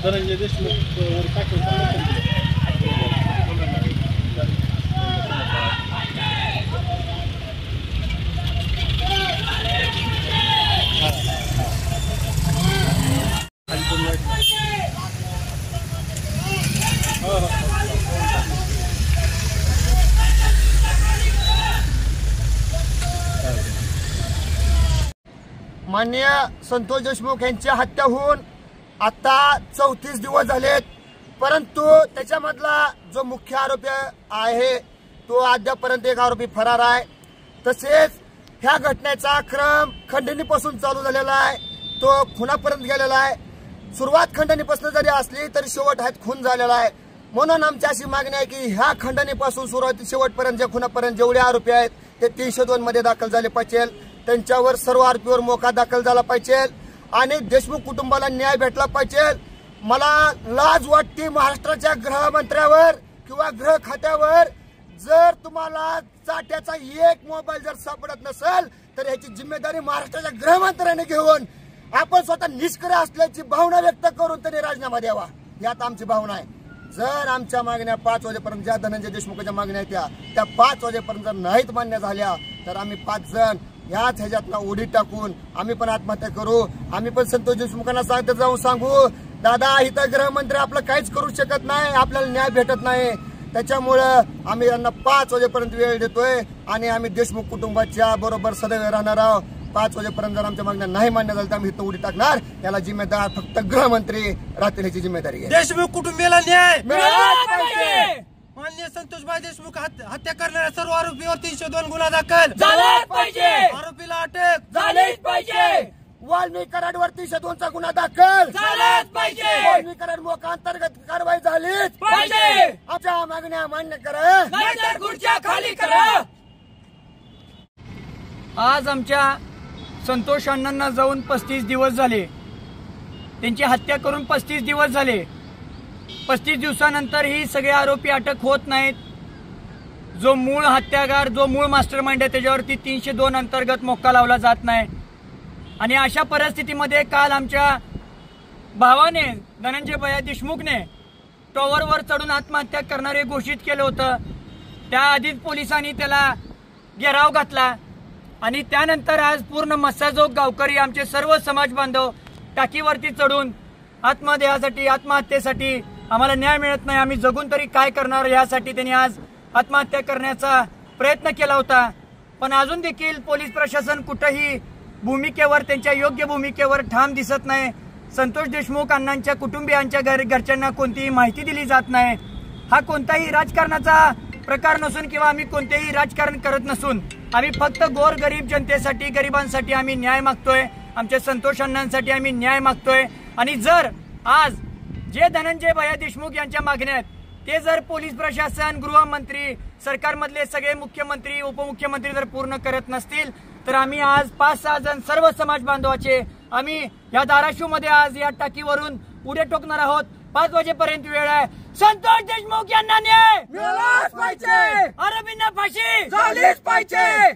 धनंजय देशमुख टाकून माननीय संतोष देशमुख यांची हत्या होऊन आता 34 दिवस झालेत, परंतु त्याच्यामधला जो मुख्य आरोपी आहे तो अद्यापर्यंत एक आरोपी फरार आहे। तसेच ह्या घटनेचा क्रम खंडणीपासून चालू झालेला आहे, तो खुनापर्यंत गेलेला आहे। सुरुवात खंडणीपासून जरी असली तरी शेवट हा खून झालेला आहे। म्हणून आमची अशी मागणी आहे की ह्या खंडणीपासून सुरुवात शेवटपर्यंत जे खुनापर्यंत जेवढे आरोपी आहेत ते 302 मध्ये दाखल झाले पाहिजे। त्यांच्यावर सर्व आरोपीवर मोका दाखल झाला पाहिजे आणि देशमुख कुटुंबाला न्याय भेटला पाहिजे। मला लाज वाटते महाराष्ट्राच्या गृहमंत्र्यावर किंवा गृह खात्यावर, जर तुम्हाला चाट्याचा एक मोबाईल जर सापडत नसेल तर याची जिम्मेदारी महाराष्ट्राच्या गृहमंत्र्याने घेऊन आपण स्वतः निष्क्रिय असल्याची भावना व्यक्त करून त्यांनी राजीनामा द्यावा, यात आमची भावना आहे। जर आमच्या मागण्या 5 वाजेपर्यंत ज्या धनंजय देशमुखच्या मागण्या त्या 5 वाजेपर्यंत जर नाहीत मान्य झाल्या तर आम्ही 5 जण याच ह्याच्यातला उडी टाकून आम्ही पण आत्महत्या करू। आम्ही पण संतोष देशमुखांना सांगत जाऊन सांगू, दादा इथं गृहमंत्री आपलं काहीच करू शकत नाही, आपल्याला न्याय भेटत नाही। त्याच्यामुळं आम्ही यांना 5 वाजेपर्यंत वेळ देतोय आणि आम्ही देशमुख कुटुंबाच्या बरोबर सदैव राहणार आहोत। 5 वाजेपर्यंत जर आमच्या मागण्या नाही मान्य झाल्या तर आम्ही इथं उडी टाकणार। याला जिम्मेदार फक्त गृहमंत्री राहतील, याची जिम्मेदारी आहे। देशमुख कुटुंबियाला न्याय मिळाला पाहिजे। माननीय संतोषभाई देशमुख हत्या करणाऱ्या सर्व आरोपीवर 302 गुन्हा दाखल झालाच पाहिजे, आरोपीला अटक झालीच पाहिजे। वाल्मिक कराडवर 302 चा गुन्हा दाखल झालाच पाहिजे, वाल्मिक कराड मोका अंतर्गत कारवाई झालीच पाहिजे। आमच्या मागण्या मान्य करा, नाहीतर खुर्च्या खाली करा। आज आमच्या संतोष अण्णांना जाऊन 35 दिवस झाले, त्यांची हत्या करून 35 दिवस झाले। 35 दिवसानंतर ही सगळे आरोपी अटक होत नाहीत। जो मूळ हत्यागार, जो मूळ मास्टरमाइंड आहे त्याच्यावरती 302 अंतर्गत मोक्का लावला जात नाही। आणि अशा परिस्थितीमध्ये काल आमच्या भावाने धनंजय भैया देशमुखने टॉवरवर चढून आत्महत्या करणारे घोषित केलं होतं। त्याआधीच पोलिसांनी त्याला घेराव घातला आणि त्यानंतर आज पूर्ण मस्साजोग गावकरी आमचे सर्व समाज बांधव टाकीवरती चढून आत्महत्येसाठी आम्हाला न्याय मिळत नाही, आम्ही जगून तरी काय करणार यासाठी त्यांनी आज आत्महत्या करण्याचा प्रयत्न केला होता। पण अजून देखील पोलीस प्रशासन कुठेही भूमिकेवर, त्यांच्या योग्य भूमिकेवर ठाम दिसत नाही। संतोष देशमुख अण्णांच्या कुटुंबियांच्या घरच्यांना कोणतीही माहिती दिली जात नाही। हा कोणताही राजकारणाचा प्रकार नसून किंवा आम्ही कोणतेही राजकारण करत नसून आम्ही फक्त गोरगरीब जनतेसाठी, गरिबांसाठी आम्ही न्याय मागतोय। आमच्या संतोष अण्णांसाठी आम्ही न्याय मागतोय। आणि जर आज जे धनंजय भैया देशमुख यांच्या मागण्या आहेत ते जर पोलीस प्रशासन, गृहमंत्री, सरकारमधले सगळे मुख्यमंत्री, उपमुख्यमंत्री जर पूर्ण करत नसतील तर आम्ही आज 5-6 जण सर्व समाज बांधवाचे आम्ही या धाराशिवमध्ये आज या टाकीवरून उड्या टोकणार आहोत। 5 वाजेपर्यंत वेळ आहे। संतोष देशमुख यांना न्याय मिळालाच पाहिजे, आरोपींना फाशी झालीच पाहिजे।